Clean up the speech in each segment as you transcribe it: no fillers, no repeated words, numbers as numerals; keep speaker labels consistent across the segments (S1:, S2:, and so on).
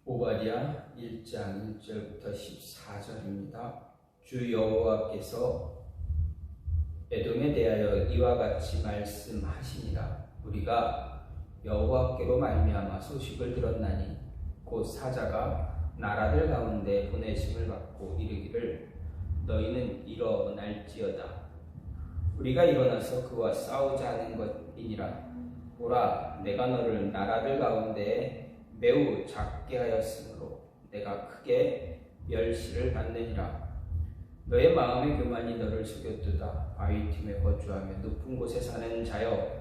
S1: 오바댜 1장 1절부터 14절입니다. 주 여호와께서 에돔에 대하여 이와 같이 말씀하시니라. 우리가 여호와께로 말미암아 소식을 들었나니 곧 사자가 나라들 가운데 보내심을 받고 이르기를 너희는 일어날지어다. 우리가 일어나서 그와 싸우자 하는 것이니라. 보라, 내가 너를 나라들 가운데 매우 작게 하였으므로 내가 크게 멸시를 받느니라. 너의 마음의 교만이 너를 속였도다. 바위틈에 거주하며 높은 곳에 사는 자여,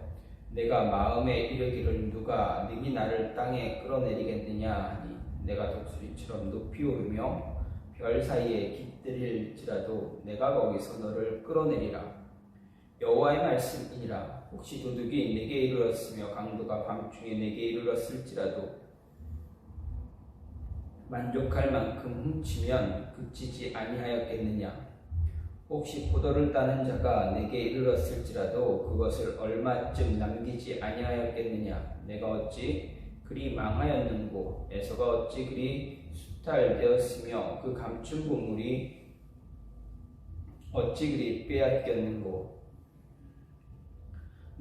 S1: 내가 마음에 이르기를 누가 능히 나를 땅에 끌어내리겠느냐 하니 내가 독수리처럼 높이 오르며 별 사이에 깃들일지라도 내가 거기서 너를 끌어내리라. 여호와의 말씀이니라. 혹시 도둑이 내게 이르렀으며 강도가 밤중에 내게 이르렀을지라도 만족할 만큼 훔치면 그치지 아니하였겠느냐. 혹시 포도를 따는 자가 내게 이르렀을지라도 그것을 얼마쯤 남기지 아니하였겠느냐. 내가 어찌 그리 망하였는고 에서가 어찌 그리 수탈되었으며 그 감춘 보물이 어찌 그리 빼앗겼는고.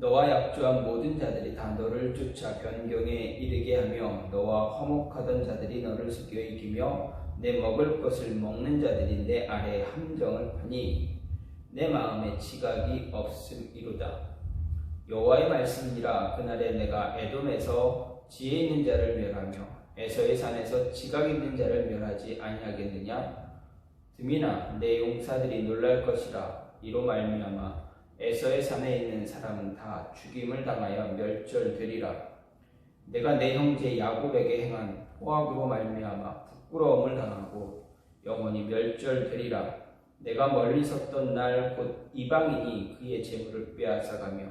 S1: 너와 약조한 모든 자들이 다 너를 쫓아 변경에 이르게 하며 너와 화목하던 자들이 너를 속여 이기며 내 먹을 것을 먹는 자들이 내 아래에 함정을 파니 내 마음에 지각이 없음이로다. 여호와의 말씀이라. 그날에 내가 에돔에서 지혜 있는 자를 멸하며 에서의 산에서 지각 있는 자를 멸하지 아니하겠느냐. 듬이나 내 용사들이 놀랄 것이라. 이로 말미암아 에서의 산에 있는 사람은 다 죽임을 당하여 멸절되리라. 내가 내 형제 야곱에게 행한 포악으로 말미암아 부끄러움을 당하고 영원히 멸절되리라. 내가 멀리 섰던 날 곧 이방인이 그의 재물을 빼앗아가며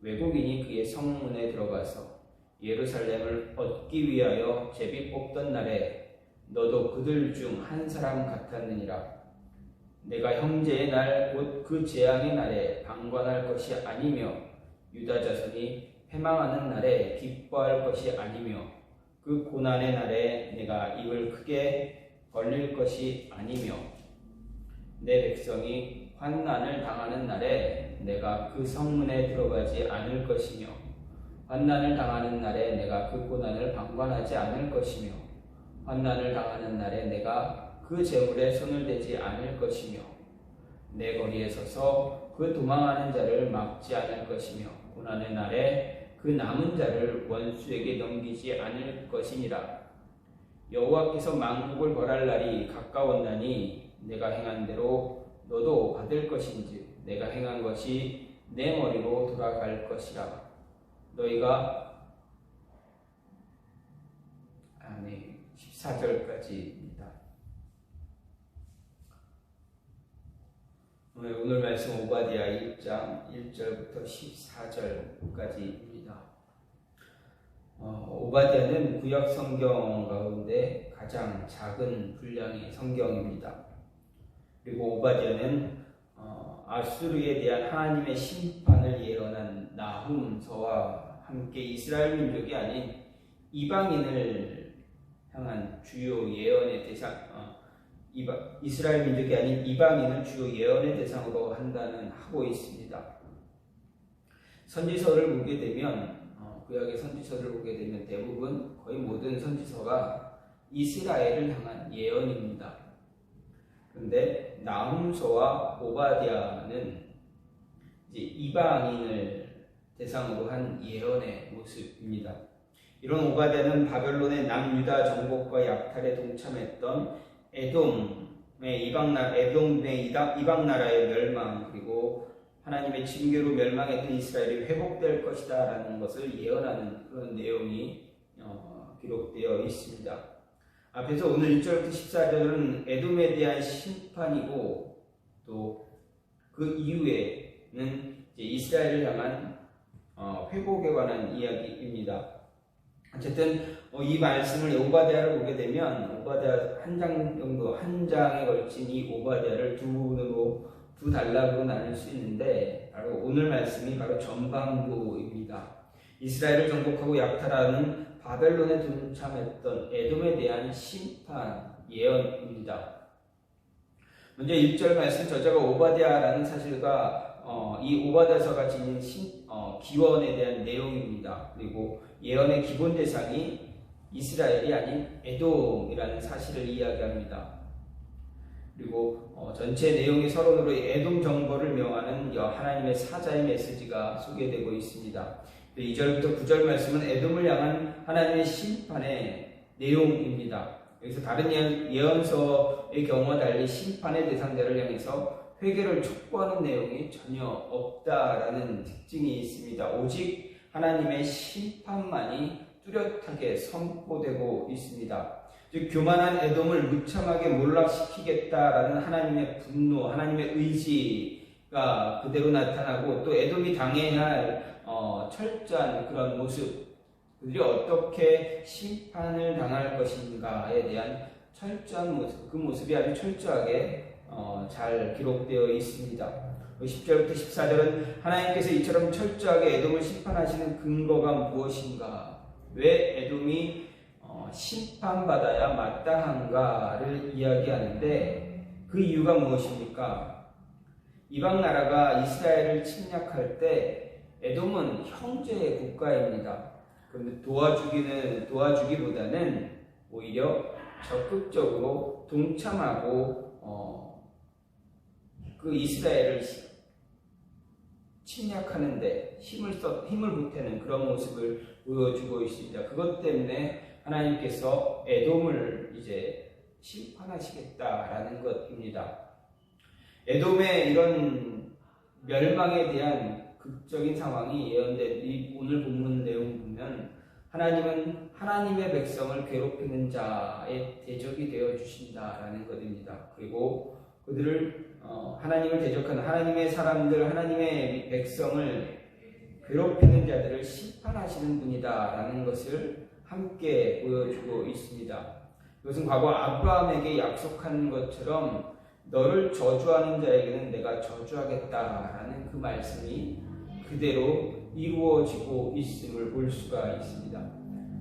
S1: 외국인이 그의 성문에 들어가서 예루살렘을 얻기 위하여 제비 뽑던 날에 너도 그들 중 한 사람 같았느니라. 내가 형제의 날 곧 그 재앙의 날에 방관할 것이 아니며 유다 자손이 패망하는 날에 기뻐할 것이 아니며 그 고난의 날에 내가 입을 크게 벌릴 것이 아니며 내 백성이 환난을 당하는 날에 내가 그 성문에 들어가지 않을 것이며 환난을 당하는 날에 내가 그 고난을 방관하지 않을 것이며 환난을 당하는 날에 내가 그 재물에 손을 대지 않을 것이며 내 거리에 서서 그 도망하는 자를 막지 않을 것이며 고난의 날에 그 남은 자를 원수에게 넘기지 않을 것이니라. 여호와께서 만국을 벌할 날이 가까웠나니 내가 행한 대로 너도 받을 것인즉 내가 행한 것이 내 머리로 돌아갈 것이라. 너희가 14절까지입니다. 오늘 말씀 오바댜 1장 1절부터 14절까지입니다. 오바댜는 구약 성경 가운데 가장 작은 분량의 성경입니다. 그리고 오바댜는 아수르에 대한 하나님의 심판을 예언한 나훔서와 함께 이스라엘 민족이 아닌 이방인을 향한 주요 예언의 대상, 이스라엘 민족이 아닌 이방인을 주요 예언의 대상으로 하고 있습니다. 선지서를 보게 되면 구약의 선지서를 보게 되면 대부분 거의 모든 선지서가 이스라엘을 향한 예언입니다. 그런데 나훔서와 오바댜는 이제 이방인을 대상으로 한 예언의 모습입니다. 이런 오바댜는 바벨론의 남유다 정복과 약탈에 동참했던 에돔의 이방 나라의 멸망, 그리고 하나님의 징계로 멸망했던 이스라엘이 회복될 것이다 라는 것을 예언하는 그런 내용이 기록되어 있습니다. 앞에서 오늘 1절부터 14절은 에돔에 대한 심판이고 또 그 이후에는 이제 이스라엘을 향한 회복에 관한 이야기입니다. 어쨌든 이 말씀을 오바댜를 보게 되면 오바댜 한 장에 걸친 이 오바댜를 두 단락으로 나눌 수 있는데 바로 오늘 말씀이 바로 전반부입니다. 이스라엘을 정복하고 약탈하는 바벨론에 동참했던 에돔에 대한 심판 예언입니다. 먼저 1절 말씀 저자가 오바댜라는 사실과 이 오바댜서가 지닌 기원에 대한 내용입니다. 그리고 예언의 기본 대상이 이스라엘이 아닌 에돔이라는 사실을 이야기합니다. 그리고 전체 내용의 서론으로 에돔 정벌을 명하는 하나님의 사자의 메시지가 소개되고 있습니다. 2절부터 9절 말씀은 에돔을 향한 하나님의 심판의 내용입니다. 여기서 다른 예언서의 경우와 달리 심판의 대상자를 향해서 회개를 촉구하는 내용이 전혀 없다라는 특징이 있습니다. 오직 하나님의 심판만이 뚜렷하게 선포되고 있습니다. 즉 교만한 에돔을 무참하게 몰락시키겠다라는 하나님의 분노, 하나님의 의지가 그대로 나타나고 또 에돔이 당해야 할 철저한 그런 모습, 그들이 어떻게 심판을 당할 것인가에 대한 철저한 모습, 그 모습이 아주 철저하게 잘 기록되어 있습니다. 10절부터 14절은 하나님께서 이처럼 철저하게 에돔을 심판하시는 근거가 무엇인가, 왜 에돔이 심판받아야 마땅한가를 이야기하는데 그 이유가 무엇입니까? 이방 나라가 이스라엘을 침략할 때 에돔은 형제 국가입니다. 그런데 도와주기보다는 오히려 적극적으로 동참하고 그 이스라엘을 침략하는데 힘을 보태는 그런 모습을 보여주고 있습니다. 그것 때문에 하나님께서 에돔을 이제 심판하시겠다라는 것입니다. 에돔의 이런 멸망에 대한 극적인 상황이 예언된 이 오늘 본문 내용 보면 하나님은 하나님의 백성을 괴롭히는 자의 대적이 되어 주신다라는 것입니다. 그리고 그들을 하나님을 대적하는 하나님의 사람들, 하나님의 백성을 괴롭히는 자들을 심판하시는 분이다라는 것을 함께 보여주고 있습니다. 이것은 과거 아브라함에게 약속한 것처럼 너를 저주하는 자에게는 내가 저주하겠다라는 그 말씀이 그대로 이루어지고 있음을 볼 수가 있습니다.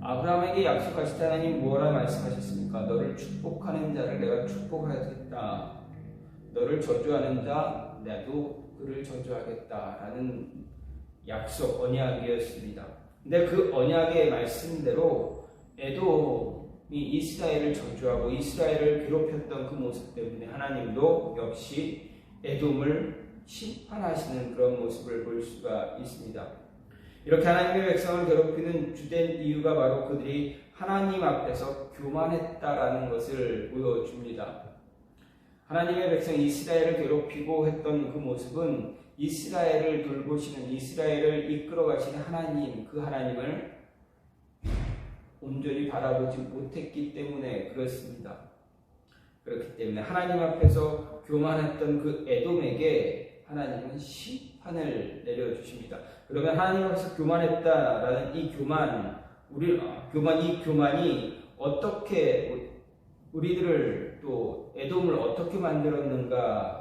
S1: 아브라함에게 약속하실 때 하나님 뭐라 말씀하셨습니까? 너를 축복하는 자를 내가 축복하겠다. 너를 저주하는 자 나도 그를 저주하겠다라는 약속, 언약이었습니다. 근데 그 언약의 말씀대로 에돔이 이스라엘을 저주하고 이스라엘을 괴롭혔던 그 모습 때문에 하나님도 역시 에돔을 심판하시는 그런 모습을 볼 수가 있습니다. 이렇게 하나님의 백성을 괴롭히는 주된 이유가 바로 그들이 하나님 앞에서 교만했다라는 것을 보여줍니다. 하나님의 백성 이스라엘을 괴롭히고 했던 그 모습은 이스라엘을 돌보시는, 이스라엘을 이끌어 가시는 하나님, 그 하나님을 온전히 바라보지 못했기 때문에 그렇습니다. 그렇기 때문에 하나님 앞에서 교만했던 그 에돔에게 하나님은 심판을 내려주십니다. 그러면 하나님 앞에서 교만했다라는 이 교만이 어떻게 우리들을 또 에돔을 어떻게 만들었는가,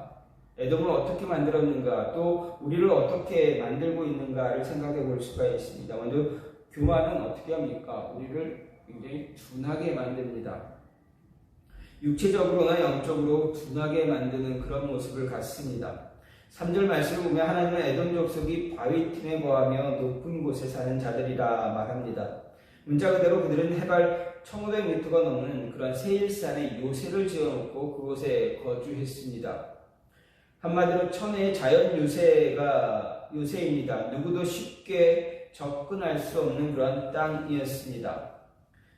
S1: 또 우리를 어떻게 만들고 있는가를 생각해 볼 수가 있습니다. 먼저 교만은 어떻게 합니까? 우리를 굉장히 둔하게 만듭니다. 육체적으로나 영적으로 둔하게 만드는 그런 모습을 갖습니다. 3절 말씀을 보면 하나님은 에돔 족속이 바위 틈에 거하며 높은 곳에 사는 자들이라 말합니다. 문자 그대로 그들은 해발 1500m가 넘는 그런 세일산에 요새를 지어놓고 그곳에 거주했습니다. 한마디로 천혜의 자연 요새입니다. 누구도 쉽게 접근할 수 없는 그런 땅이었습니다.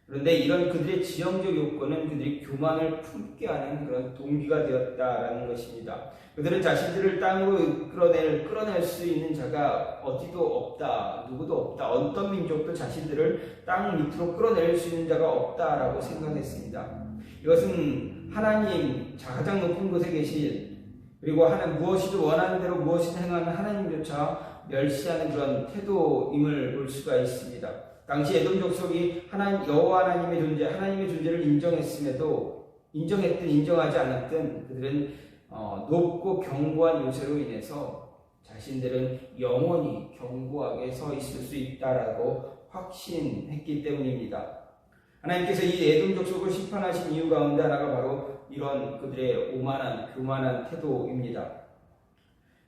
S1: 그런데 이런 그들의 지형적 요건은 그들이 교만을 품게 하는 그런 동기가 되었다라는 것입니다. 그들은 자신들을 땅으로 끌어낼 수 있는 자가 어디도 없다, 누구도 없다, 어떤 민족도 자신들을 땅 밑으로 끌어낼 수 있는 자가 없다라고 생각했습니다. 이것은 하나님, 가장 높은 곳에 계신, 그리고 무엇이든 원하는 대로 무엇이든 행하는 하나님조차 멸시하는 그런 태도임을 볼 수가 있습니다. 당시 에돔 족속이 여호와 하나님의 존재를 인정했든 인정하지 않았든 그들은 높고 견고한 요새로 인해서 자신들은 영원히 견고하게 서 있을 수 있다라고 확신했기 때문입니다. 하나님께서 이 에돔 족속을 심판하신 이유 가운데 하나가 바로 이런 그들의 오만한 교만한 태도입니다.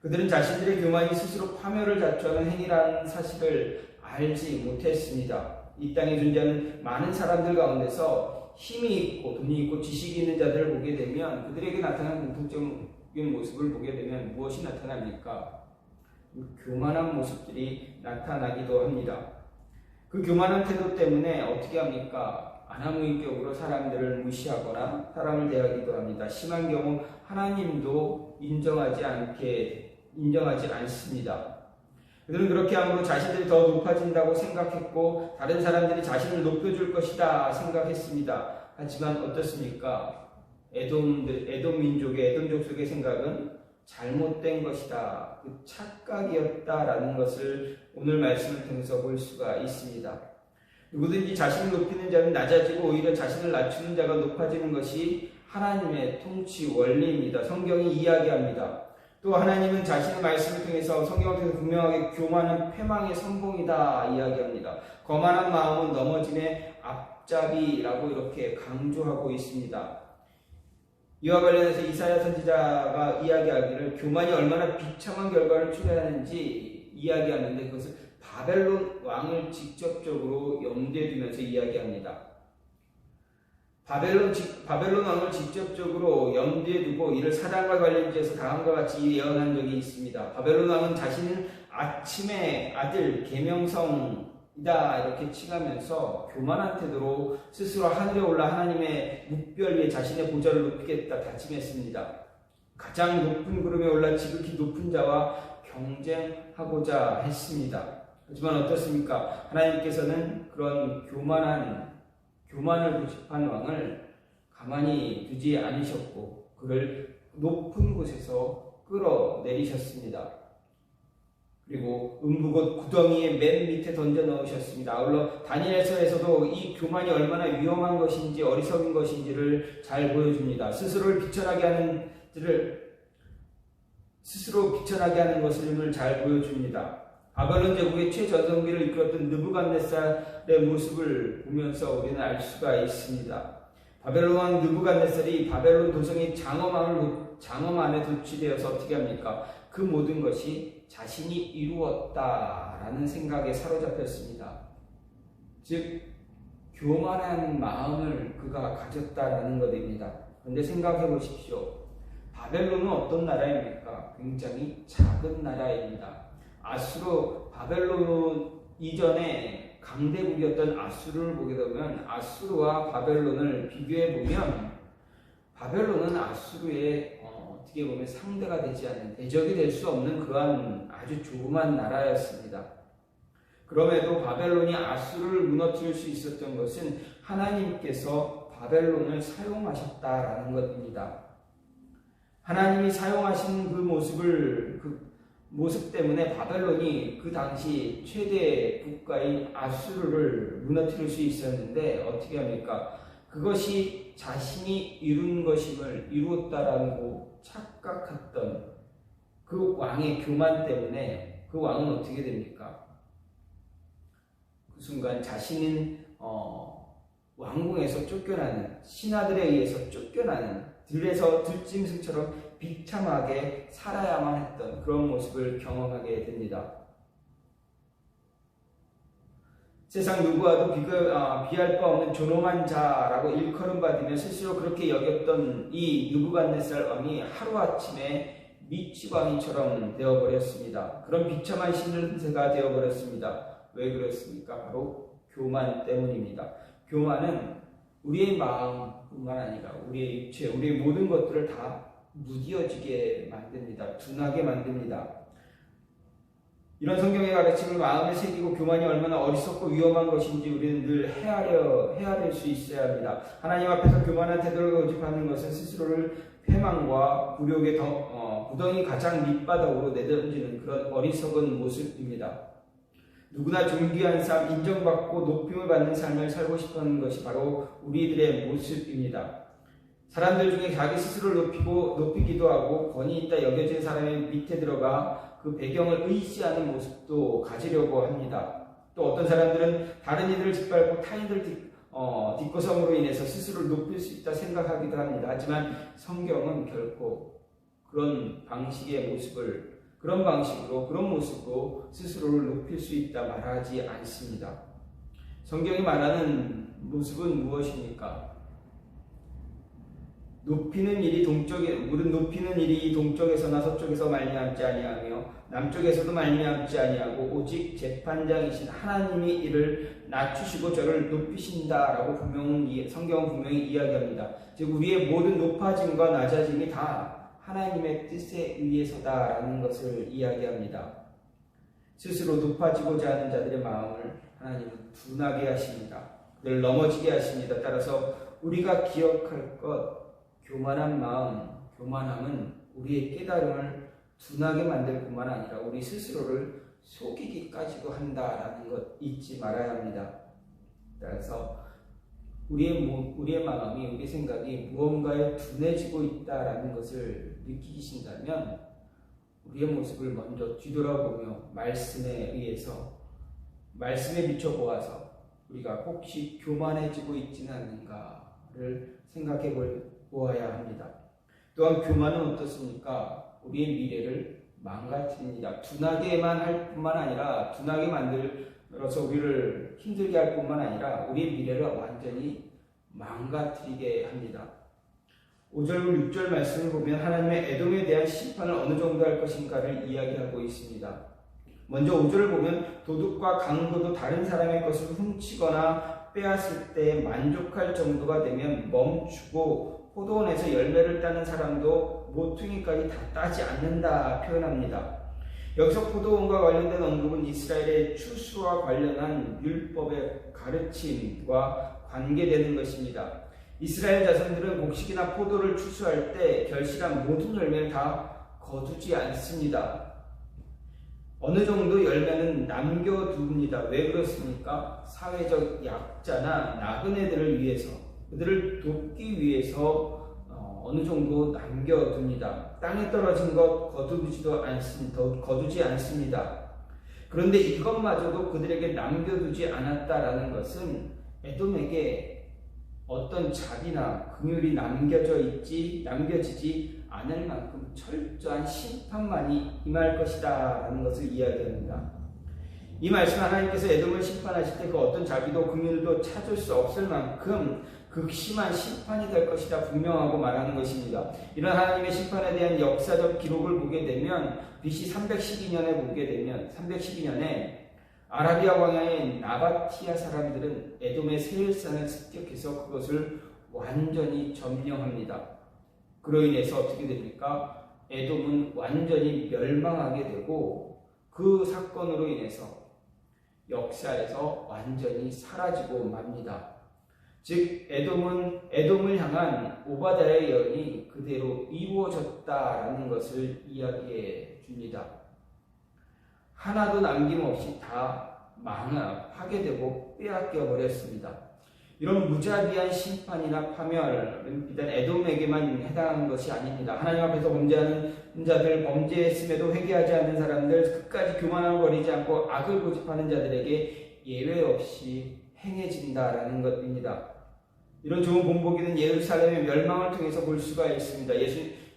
S1: 그들은 자신들의 교만이 스스로 파멸을 자초하는 행위라는 사실을 알지 못했습니다. 이 땅에 존재하는 많은 사람들 가운데서 힘이 있고 돈이 있고 지식이 있는 자들을 보게 되면 그들에게 나타나는 공통적인 모습을 보게 되면 무엇이 나타납니까? 교만한 모습들이 나타나기도 합니다. 그 교만한 태도 때문에 어떻게 합니까? 안하무인격으로 사람들을 무시하거나 사람을 대하기도 합니다. 심한 경우 하나님도 인정하지 않습니다. 그들은 그렇게 함으로 자신들이 더 높아진다고 생각했고 다른 사람들이 자신을 높여줄 것이다 생각했습니다. 하지만 어떻습니까? 에돔 민족의 에돔 족속의 생각은 잘못된 것이다. 그 착각이었다라는 것을 오늘 말씀을 통해서 볼 수가 있습니다. 누구든지 자신을 높이는 자는 낮아지고 오히려 자신을 낮추는 자가 높아지는 것이 하나님의 통치 원리입니다. 성경이 이야기합니다. 또 하나님은 자신의 말씀을 통해서 성경을 통해서 분명하게 교만은 패망의 선봉이다 이야기합니다. 거만한 마음은 넘어짐의 앞잡이라고 이렇게 강조하고 있습니다. 이와 관련해서 이사야 선지자가 이야기하기를 교만이 얼마나 비참한 결과를 초래하는지 이야기하는데 그것을 바벨론 왕을 직접적으로 염두에 두면서 이야기합니다. 바벨론 왕을 직접적으로 염두에 두고 이를 사단과 관련지어서 다음과 같이 예언한 적이 있습니다. 바벨론 왕은 자신은 아침의 아들 계명성이다 이렇게 칭하면서 교만한 태도로 스스로 하늘에 올라 하나님의 묵별 위에 자신의 보좌를 높이겠다 다짐했습니다. 가장 높은 구름에 올라 지극히 높은 자와 경쟁하고자 했습니다. 하지만 어떻습니까? 하나님께서는 그런 교만을 고집한 왕을 가만히 두지 않으셨고 그를 높은 곳에서 끌어내리셨습니다. 그리고 음부곳 구덩이의 맨 밑에 던져 넣으셨습니다. 아울러 다니엘서에서도 이 교만이 얼마나 위험한 것인지 어리석은 것인지를 잘 보여줍니다. 스스로 비천하게 하는 것을 잘 보여줍니다. 바벨론 제국의 최전성기를 이끌었던 느부갓네살의 모습을 보면서 우리는 알 수가 있습니다. 바벨론 왕 느부갓네살이 바벨론 도성의 장엄 안에 도취되어서 어떻게 합니까? 그 모든 것이 자신이 이루었다라는 생각에 사로잡혔습니다. 즉 교만한 마음을 그가 가졌다라는 것입니다. 그런데 생각해 보십시오. 바벨론은 어떤 나라입니까? 굉장히 작은 나라입니다. 바벨론 이전에 강대국이었던 아수르를 보게 되면 아수르와 바벨론을 비교해 보면 바벨론은 아수르의 어떻게 보면 상대가 되지 않는 대적이 될 수 없는 그러한 아주 조그만 나라였습니다. 그럼에도 바벨론이 아수르를 무너뜨릴 수 있었던 것은 하나님께서 바벨론을 사용하셨다라는 것입니다. 하나님이 사용하신 그 모습 때문에 바벨론이 그 당시 최대 국가인 아수르를 무너뜨릴 수 있었는데 어떻게 합니까? 그것이 자신이 이룬 것임을 이루었다라고 착각했던 그 왕의 교만 때문에 그 왕은 어떻게 됩니까? 그 순간 자신은 왕궁에서 쫓겨나는 신하들에 의해서 쫓겨나는 들에서 들짐승처럼 비참하게 살아야만 했던 그런 모습을 경험하게 됩니다. 세상 누구와도 비할 바 없는 존엄한 자라고 일컬음 받으며 스스로 그렇게 여겼던 이 느부갓네살 왕이 하루아침에 미치광이처럼 되어버렸습니다. 그런 비참한 신세가 되어버렸습니다. 왜 그렇습니까? 바로 교만 때문입니다. 교만은 우리의 마음뿐만 아니라 우리의 육체, 우리의 모든 것들을 다 무뎌지게 만듭니다. 둔하게 만듭니다. 이런 성경의 가르침을 마음에 새기고 교만이 얼마나 어리석고 위험한 것인지 우리는 늘 헤아릴 수 있어야 합니다. 하나님 앞에서 교만한 태도를 고집하는 것은 스스로를 패망과 굴욕의 구덩이 가장 밑바닥으로 내던지는 그런 어리석은 모습입니다. 누구나 존귀한 삶, 인정받고 높임을 받는 삶을 살고 싶어하는 것이 바로 우리들의 모습입니다. 사람들 중에 자기 스스로를 높이기도 하고 권위 있다 여겨진 사람의 밑에 들어가 그 배경을 의지하는 모습도 가지려고 합니다. 또 어떤 사람들은 다른 이들을 짓밟고 타인들 뒷거성으로 인해서 스스로를 높일 수 있다 생각하기도 합니다. 하지만 성경은 결코 그런 모습으로 스스로를 높일 수 있다 말하지 않습니다. 성경이 말하는 모습은 무엇입니까? 물은 높이는 일이 동쪽에서나 서쪽에서 말미암지 아니하며 남쪽에서도 말미암지 아니하고 오직 재판장이신 하나님이 이를 낮추시고 저를 높이신다라고 성경은 분명히 이야기합니다. 즉 우리의 모든 높아짐과 낮아짐이 다 하나님의 뜻에 의해서다라는 것을 이야기합니다. 스스로 높아지고자 하는 자들의 마음을 하나님은 둔하게 하십니다. 그들 넘어지게 하십니다. 따라서 우리가 기억할 것, 교만함은 우리의 깨달음을 둔하게 만들 뿐만 아니라 우리 스스로를 속이기까지도 한다라는 것 잊지 말아야 합니다. 따라서 우리의 마음이, 우리의 생각이 무언가에 둔해지고 있다라는 것을 느끼신다면 우리의 모습을 먼저 뒤돌아보며 말씀에 비춰보아서 우리가 혹시 교만해지고 있지는 않는가를 생각해 보아야 합니다. 또한 교만은 어떻습니까? 우리의 미래를 망가뜨립니다. 둔하게만 할 뿐만 아니라 둔하게 만들어서 우리를 힘들게 할 뿐만 아니라 우리의 미래를 완전히 망가뜨리게 합니다. 5절과 6절 말씀을 보면 하나님의 에돔에 대한 심판을 어느 정도 할 것인가를 이야기하고 있습니다. 먼저 5절을 보면 도둑과 강도도 다른 사람의 것을 훔치거나 빼앗을 때 만족할 정도가 되면 멈추고 포도원에서 열매를 따는 사람도 모퉁이까지 다 따지 않는다 표현합니다. 여기서 포도원과 관련된 언급은 이스라엘의 추수와 관련한 율법의 가르침과 관계되는 것입니다. 이스라엘 자손들은 곡식이나 포도를 추수할 때 결실한 모든 열매를 다 거두지 않습니다. 어느 정도 열매는 남겨둡니다. 왜 그렇습니까? 사회적 약자나 나그네들을 위해서, 그들을 돕기 위해서 어느 정도 남겨둡니다. 땅에 떨어진 것 거두지 않습니다. 그런데 이것마저도 그들에게 남겨두지 않았다라는 것은 에돔에게 어떤 자비나 긍휼이 남겨지지 않을 만큼 철저한 심판만이 임할 것이다 라는 것을 이야기합니다. 이 말씀 하나님께서 에돔을 심판하실 때 그 어떤 자비도 긍휼도 찾을 수 없을 만큼 극심한 심판이 될 것이다 분명하고 말하는 것입니다. 이런 하나님의 심판에 대한 역사적 기록을 보게 되면 BC 312년에 아라비아 광야의 나바티아 사람들은 에돔의 세일산을 습격해서 그것을 완전히 점령합니다. 그로 인해서 어떻게 됩니까? 에돔은 완전히 멸망하게 되고 그 사건으로 인해서 역사에서 완전히 사라지고 맙니다. 즉 에돔을 향한 오바댜의 예언이 그대로 이루어졌다라는 것을 이야기해 줍니다. 하나도 남김없이 다 파괴되고 빼앗겨 버렸습니다. 이런 무자비한 심판이나 파멸은 비단 에돔에게만 해당하는 것이 아닙니다. 하나님 앞에서 범죄하는 자들, 범죄했음에도 회개하지 않는 사람들, 끝까지 교만함을 버리지 않고 악을 고집하는 자들에게 예외 없이 행해진다라는 것입니다. 이런 좋은 본보기는 예루살렘의 멸망을 통해서 볼 수가 있습니다.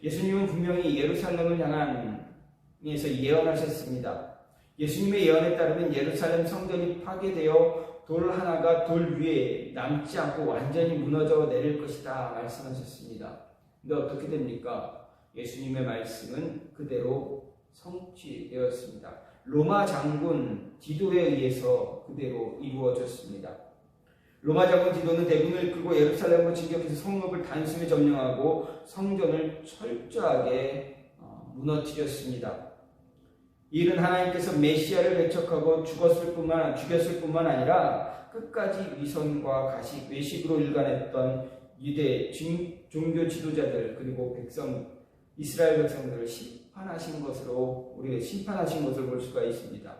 S1: 예수님은 분명히 예루살렘을 향해서 예언하셨습니다. 예수님의 예언에 따르면 예루살렘 성전이 파괴되어 돌 하나가 돌 위에 남지 않고 완전히 무너져 내릴 것이다 말씀하셨습니다. 근데 어떻게 됩니까? 예수님의 말씀은 그대로 성취되었습니다. 로마 장군 디도에 의해서 그대로 이루어졌습니다. 로마 장군 디도는 대군을 이끌고 예루살렘을 진격해서 성읍을 단숨에 점령하고 성전을 철저하게 무너뜨렸습니다. 이 일은 하나님께서 메시아를 배척하고 죽였을 뿐만 아니라 끝까지 위선과 가식, 외식으로 일관했던 유대 종교 지도자들 그리고 이스라엘 백성들을 심판하신 것을 볼 수가 있습니다.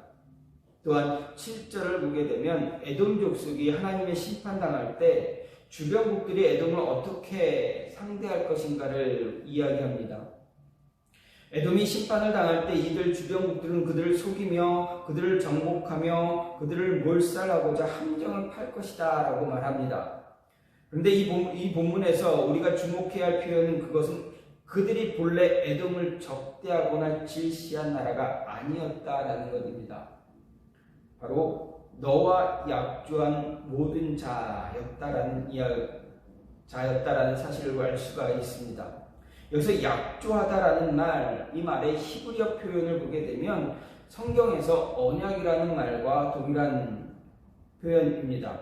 S1: 또한 7절을 보게 되면 에돔 족속이 하나님의 심판당할 때 주변국들이 에돔을 어떻게 상대할 것인가를 이야기합니다. 에돔이 심판을 당할 때 이들 주변국들은 그들을 속이며 그들을 정복하며 그들을 몰살하고자 함정을 팔 것이다 라고 말합니다. 그런데 이 본문에서 우리가 주목해야 할 표현은 그것은 그들이 본래 에돔을 적대하거나 질시한 나라가 아니었다라는 것입니다. 바로 너와 약조한 모든 자였다라는 사실을 알 수가 있습니다. 여기서 약조하다라는 말, 이 말의 히브리어 표현을 보게 되면 성경에서 언약이라는 말과 동일한 표현입니다.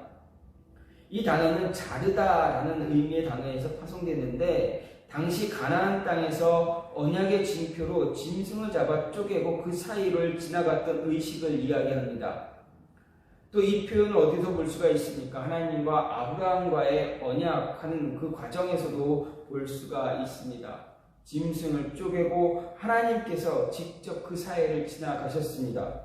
S1: 이 단어는 자르다라는 의미의 단어에서 파송됐는데 당시 가나안 땅에서 언약의 징표로 짐승을 잡아 쪼개고 그 사이를 지나갔던 의식을 이야기합니다. 또 이 표현을 어디서 볼 수가 있습니까? 하나님과 아브라함과의 언약하는 그 과정에서도 볼 수가 있습니다. 짐승을 쪼개고 하나님께서 직접 그 사이를 지나가셨습니다.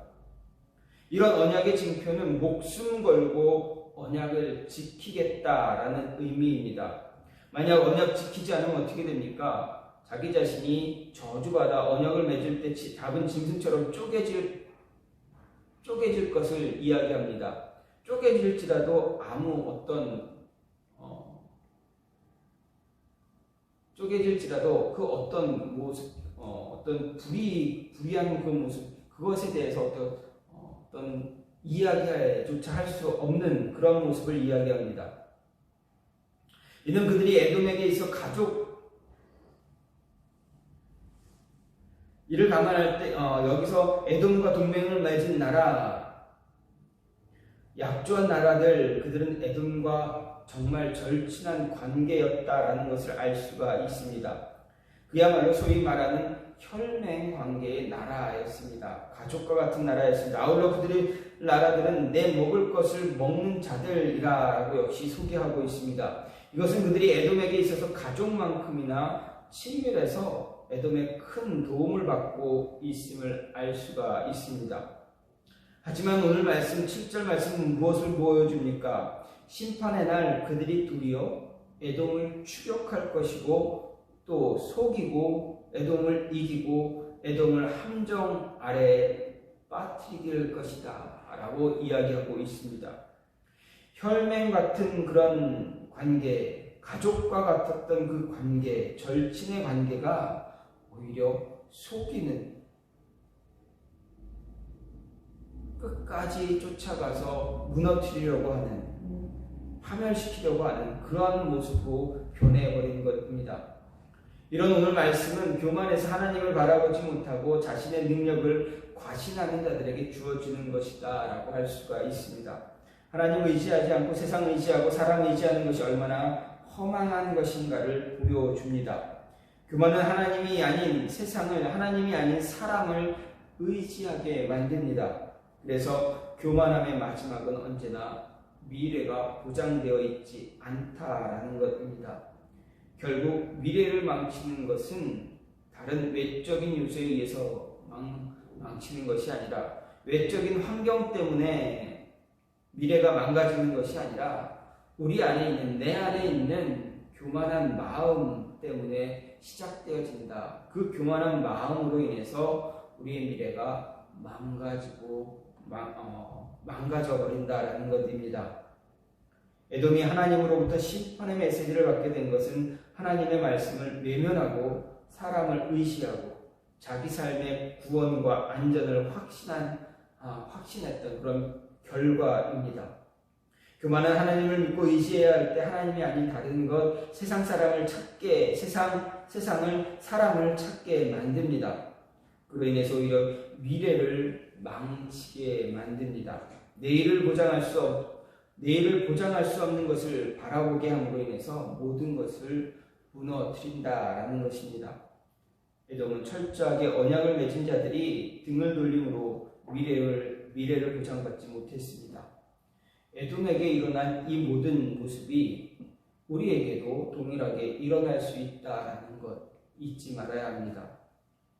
S1: 이런 언약의 징표는 목숨 걸고 언약을 지키겠다라는 의미입니다. 만약 언약 지키지 않으면 어떻게 됩니까? 자기 자신이 저주받아 언약을 맺을 때 잡은 짐승처럼 쪼개질 것을 이야기합니다. 쪼개질지라도 쪼개질지라도 그 어떤 모습, 어떤 불이한 그 모습, 그것에 대해서 어떤 이야기조차 할 수 없는 그런 모습을 이야기합니다. 이는 그들이 에돔에게 있어 이를 감안할 때 여기서 에돔과 동맹을 맺은 나라, 약조한 나라들, 그들은 에돔과 정말 절친한 관계였다라는 것을 알 수가 있습니다. 그야말로 소위 말하는 혈맹 관계의 나라였습니다. 가족과 같은 나라였습니다. 아울러 그들의 나라들은 내 먹을 것을 먹는 자들이라고 역시 소개하고 있습니다. 이것은 그들이 에돔에게 있어서 가족만큼이나 친밀해서 에돔에 큰 도움을 받고 있음을 알 수가 있습니다. 하지만 오늘 말씀 7절 말씀은 무엇을 보여줍니까? 심판의 날 그들이 도리어 에돔을 추격할 것이고 또 속이고 에돔을 이기고 에돔을 함정 아래에 빠뜨릴 것이다 라고 이야기하고 있습니다. 혈맹 같은 그런 관계, 가족과 같았던 그 관계, 절친의 관계가 오히려 속이는, 끝까지 쫓아가서 무너뜨리려고 하는, 파멸시키려고 하는 그러한 모습으로 변해버린 것입니다. 이런 오늘 말씀은 교만해서 하나님을 바라보지 못하고 자신의 능력을 과신하는 자들에게 주어지는 것이다 라고 할 수가 있습니다. 하나님 의지하지 않고 세상 의지하고 사람 의지하는 것이 얼마나 허망한 것인가를 보여줍니다. 교만은 하나님이 아닌 세상을, 하나님이 아닌 사람을 의지하게 만듭니다. 그래서 교만함의 마지막은 언제나 미래가 보장되어 있지 않다라는 것입니다. 결국 미래를 망치는 것은 다른 외적인 요소에 의해서 망치는 것이 아니라, 외적인 환경 때문에 미래가 망가지는 것이 아니라 우리 안에 있는, 내 안에 있는 교만한 마음 때문에 시작되어진다. 그 교만한 마음으로 인해서 우리의 미래가 망가져버린다라는 것입니다. 에돔이 하나님으로부터 심판의 메시지를 받게 된 것은 하나님의 말씀을 외면하고 사람을 의시하고 자기 삶의 구원과 안전을 확신했던 그런 결과입니다. 교만은 하나님을 믿고 의지해야 할 때 하나님이 아닌 다른 것, 세상을 사람을 찾게 만듭니다. 그로 인해서 오히려 미래를 망치게 만듭니다. 내일을 보장할 수 없는 것을 바라보게 함으로 인해서 모든 것을 무너뜨린다라는 것입니다. 에돔은 철저하게 언약을 맺은 자들이 등을 돌림으로 미래를 보장받지 못했습니다. 에돔에게 일어난 이 모든 모습이 우리에게도 동일하게 일어날 수 있다라는 것 잊지 말아야 합니다.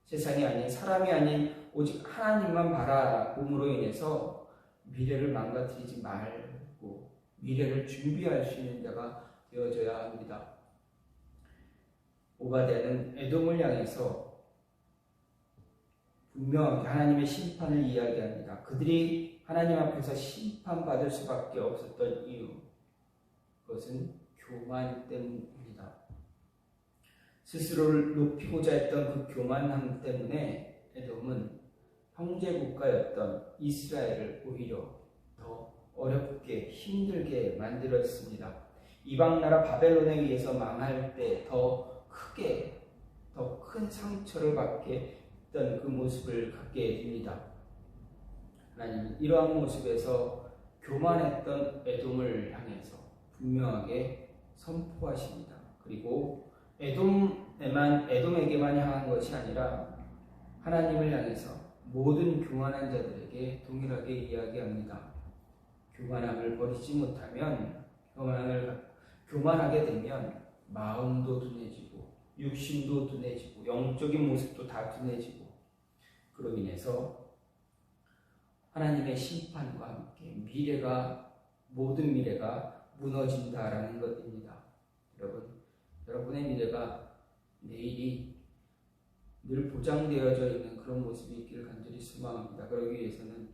S1: 세상이 아닌, 사람이 아닌 오직 하나님만 바라봄으로 인해서 미래를 망가뜨리지 말고 미래를 준비할 수 있는 자가 되어져야 합니다. 오바댜는 에돔을 향해서 분명하게 하나님의 심판을 이야기합니다. 그들이 하나님 앞에서 심판받을 수밖에 없었던 이유, 그것은 교만 때문입니다. 스스로를 높이고자 했던 그 교만함 때문에 에돔은 형제 국가였던 이스라엘을 오히려 더 어렵게 힘들게 만들었습니다. 이방 나라 바벨론에 의해서 망할 때 더 크게 더 큰 상처를 받게 했던 그 모습을 갖게 됩니다. 하나님은 이러한 모습에서 교만했던 에돔을 향해서 분명하게 선포하십니다. 그리고 에돔에게만 향한 것이 아니라 하나님을 향해서 모든 교만한 자들에게 동일하게 이야기합니다. 교만함을 버리지 못하면 교만하게 되면 마음도 둔해지고 육신도 둔해지고 영적인 모습도 다 둔해지고 그로 인해서 하나님의 심판과 함께 모든 미래가 무너진다라는 것입니다. 여러분의 미래가 내일이 늘 보장되어져 있는 그런 모습이 있기를 간절히 소망합니다. 그러기 위해서는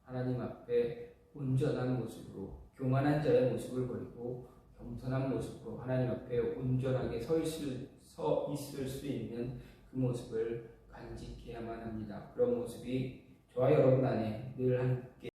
S1: 하나님 앞에 온전한 모습으로 교만한 자의 모습을 버리고 겸손한 모습으로 하나님 앞에 온전하게 서 있을 수 있는 그 모습을 간직해야만 합니다. 그런 모습이 저와 여러분 안에 늘 함께